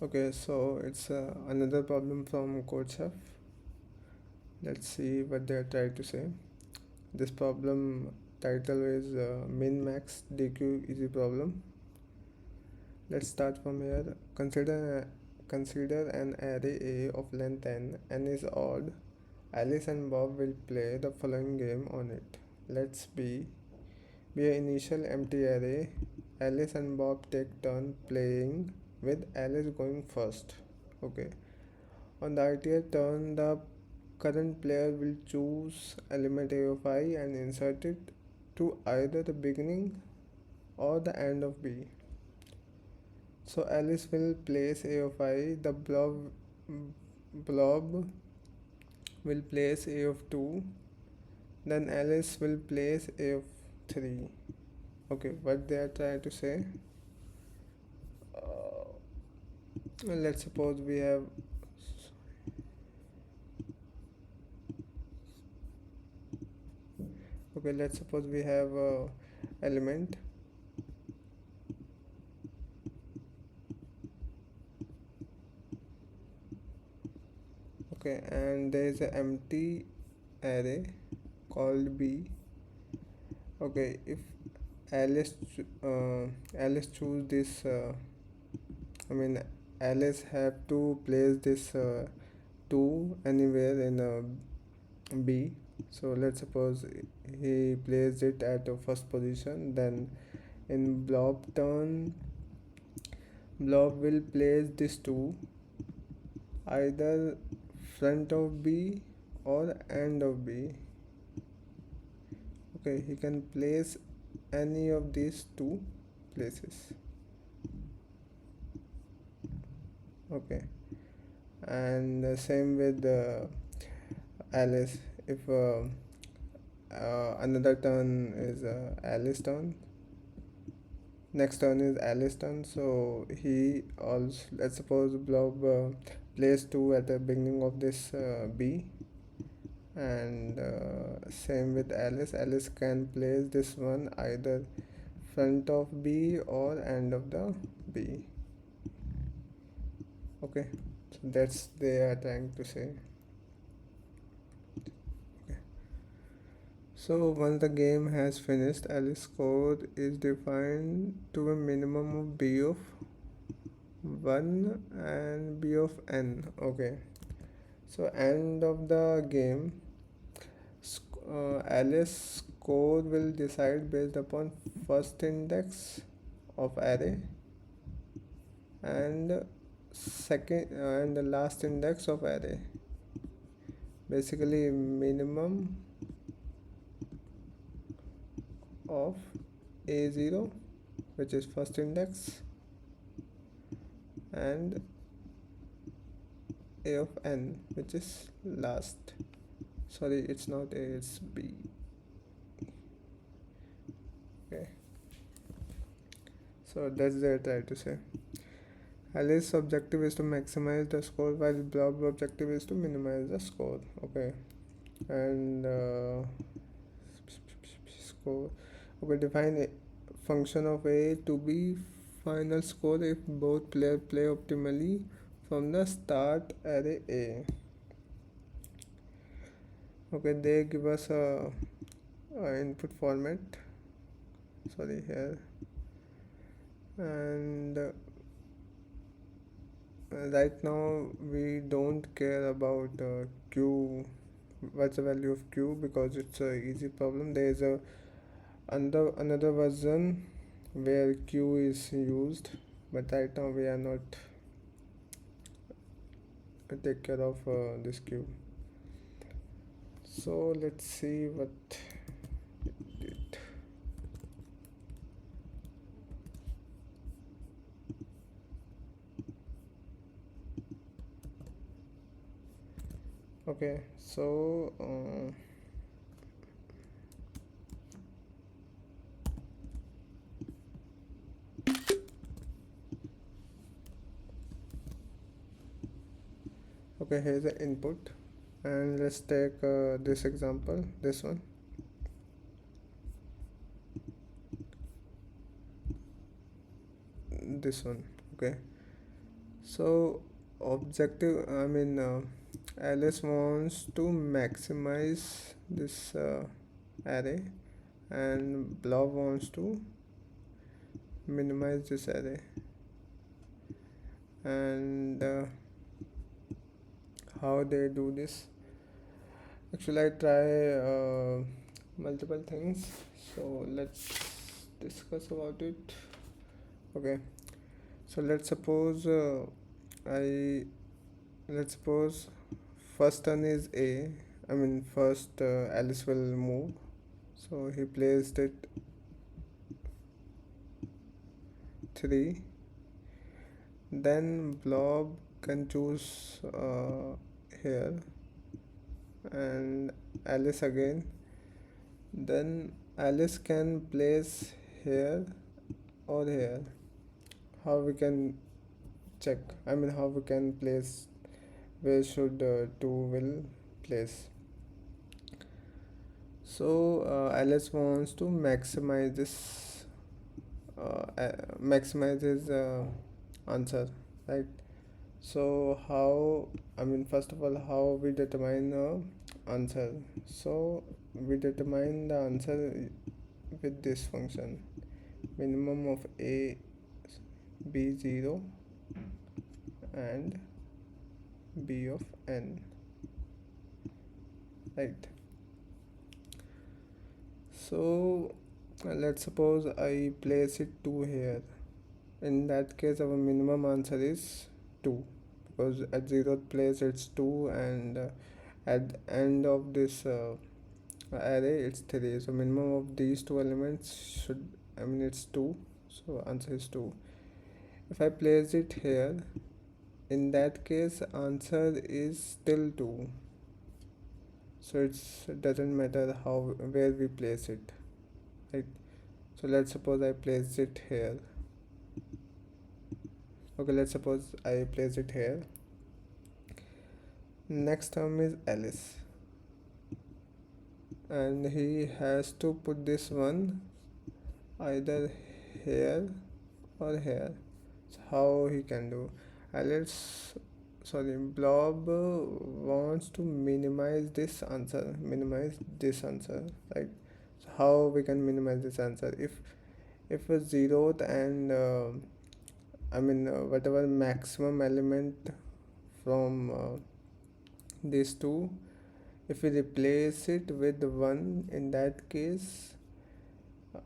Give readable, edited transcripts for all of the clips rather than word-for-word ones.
Okay, so it's another problem from Code Chef. Let's see what they are trying to say. This problem title is Min-Max Deque easy problem. Let's start from here. Consider an array A of length n is odd. Alice and Bob will play the following game on it. Let's be an initial empty array. Alice and Bob take turn playing with Alice going first. Okay. On the ith turn, the current player will choose element A of I and insert it to either the beginning or the end of B. So Alice will place A of I, the blob will place A of 2, then Alice will place A of 3. Okay, what they are trying to say? Let's suppose we have let's suppose we have a element. Okay, and there is an empty array called B. Okay, if Alice Alice choose this I mean Alice have to place this 2 anywhere in B. So let's suppose he placed it at the first position, then in blob turn blob will place this 2 either front of B or end of B. Okay, he can place any of these two places. Okay, and same with Alice. If another turn is Alice turn, next turn is Alice turn, so he also, let's suppose blob place 2 at the beginning of this B, and same with Alice can place this one either front of B or end of the B. Okay, so that's they are trying to say. Okay, so once the game has finished, Alice score is defined to a minimum of B of 1 and B of n. Okay, so end of the game, Alice score will decide based upon first index of array and second and the last index of array, basically minimum of a0, which is first index, and a of n, which is last. Sorry, it's not a, it's b. Okay, so that's what I try to say. Alice's objective is to maximize the score while Blob's objective is to minimize the score. Okay, and score. Okay, define a function of A to be final score if both players play optimally from the start array A. Okay, they give us a input format. Sorry, here, and right now we don't care about q, what's the value of q, because it's a easy problem. There is a another version where q is used, but right now we are not take care of this q. So let's see what it did. Okay, so okay, here's the input, and let's take this example, this one. This one. Okay, So objective, Alice wants to maximize this array, and Blob wants to minimize this array. And how they do this? Actually, I try multiple things, so let's discuss about it. Okay, so I let's suppose first turn is A. First Alice will move, so he placed it 3. Then Blob can choose here, and Alice again. Then Alice can place here or here. How we can check? How we can place, where should 2 will place? So Alice wants to maximize his answer, right? So how, first of all, how we determine the answer? So we determine the answer with this function, minimum of a b 0 and b of n, right? So let's suppose I place it 2 here. In that case our minimum answer is 2, because at 0th place it's 2, and at the end of this array it's 3. So minimum of these two elements should, it's 2, so answer is 2. If I place it here, in that case answer is still 2. So it doesn't matter how, where we place it, right? So let's suppose I place it here. Okay, let's suppose I place it here. Next term is Alice, and he has to put this one either here or here. So how he can do? Alice, sorry, Blob wants to minimize this answer, right? So how we can minimize this answer? If a zeroth and whatever maximum element from these two, if we replace it with 1, in that case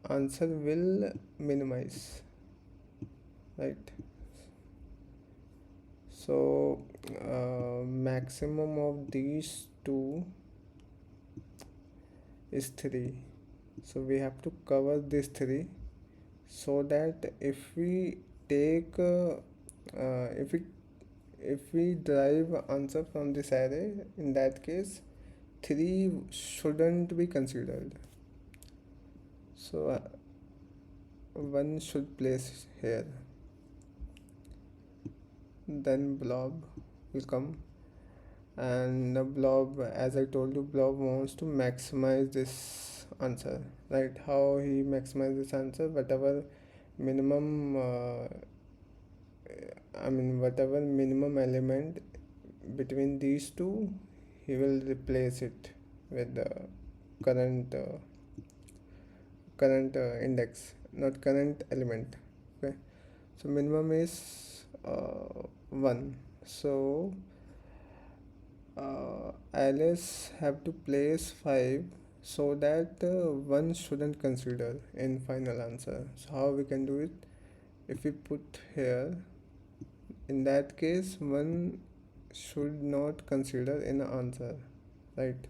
answer will minimize, right? So maximum of these two is 3, so we have to cover this 3, so that if we take if we derive answer from this array, in that case 3 shouldn't be considered. So 1 should place here. Then Blob will come, and the Blob, as I told you, Blob wants to maximize this answer, right? How he maximizes this answer? Whatever minimum whatever minimum element between these two, he will replace it with the current index, not current element. Okay, so minimum is 1. So Alice have to place 5, so that 1 shouldn't consider in final answer. So how we can do it? If we put here, in that case 1 should not consider in the answer, right?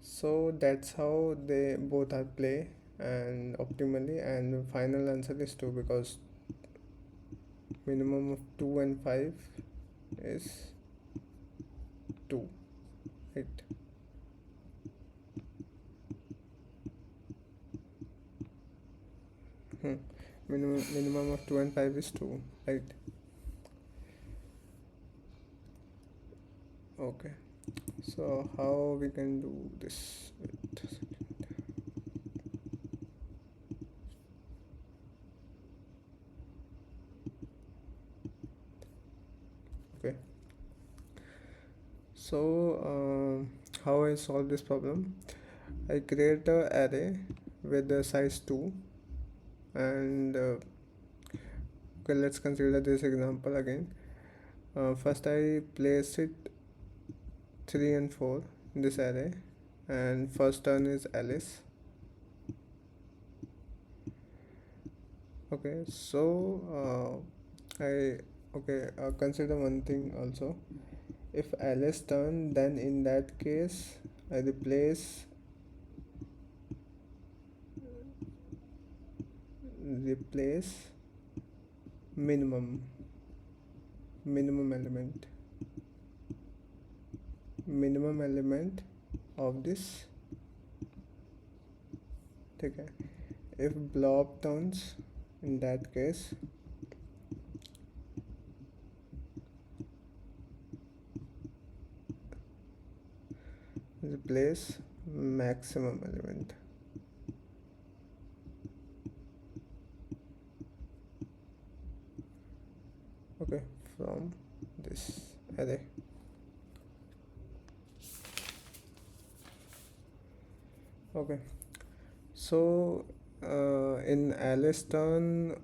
So that's how they both are play and optimally, and final answer is 2, because minimum of 2 and 5 is 2, right? Minimum of 2 and 5 is 2, right? Okay, so how we can do this? Okay, so how I solve this problem? I create a array with the size 2, and okay, let's consider this example again. First I place it 3 and 4 in this array, and first turn is Alice. Okay, so I okay, consider one thing also. If Alice turn, then in that case I replace minimum element, of this. Okay, if blob turns, in that case replace maximum element. Okay, from this array. Okay, so in Alice turn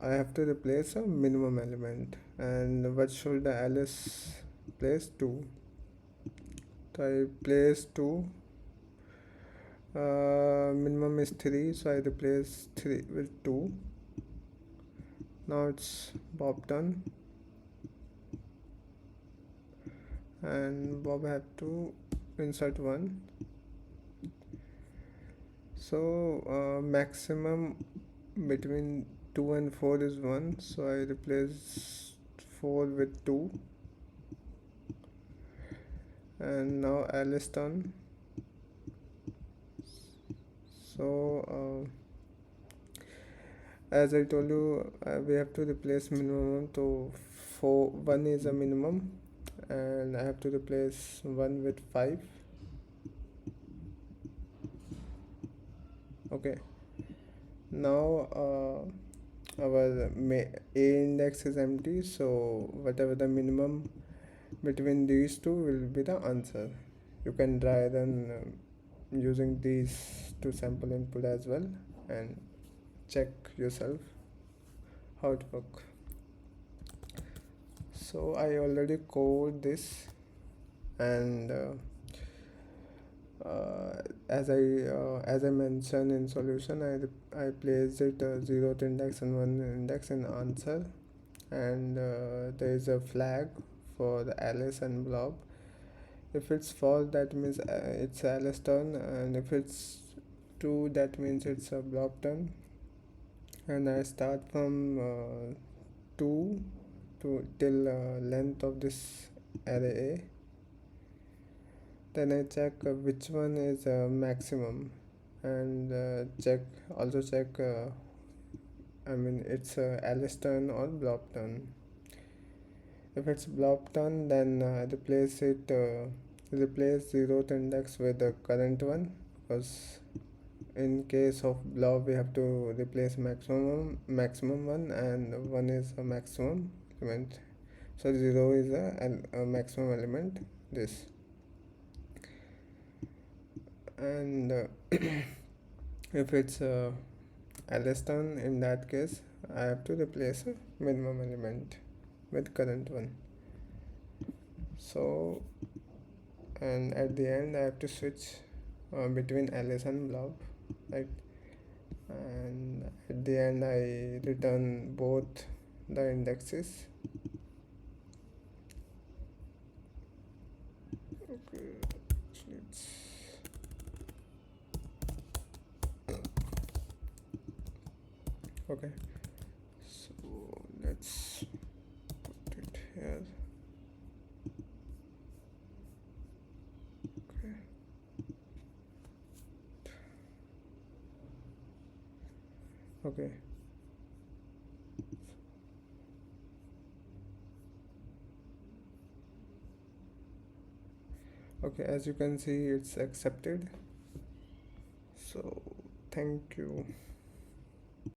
I have to replace a minimum element, and what should the Alice place? 2. So I place 2. Minimum is 3, so I replace 3 with 2. Now it's Bob turn, and Bob have to insert 1. So maximum between 2 and 4 is 1, so I replace 4 with 2. And now Alice turn. So as I told you, we have to replace minimum. So 1 is a minimum, and I have to replace 1 with 5. Okay, now our A index is empty, so whatever the minimum between these two will be the answer. You can try then using these two sample input as well, and check yourself how it work. So I already code this, and as I mentioned in solution, I placed it 0th index and 1 index in answer, and there is a flag for the Alice and blob. If it's false, that means it's Alice turn, and if it's true, that means it's a blob turn. And I start from 2 to till length of this array A. Then I check which one is maximum, and check I mean it's Alice turn or blob turn. If it's blob turn, then replace 0th index with the current one, because in case of blob we have to replace maximum one, and 1 is a maximum element. So 0 is a maximum element, this. And if it's Alice turn, in that case I have to replace a minimum element with current one. So, and at the end I have to switch between Alice and blob, right? And at the end I return both the indexes. Okay, actually it's okay, so let's put it here. Okay, okay, okay, as you can see it's accepted. So thank you.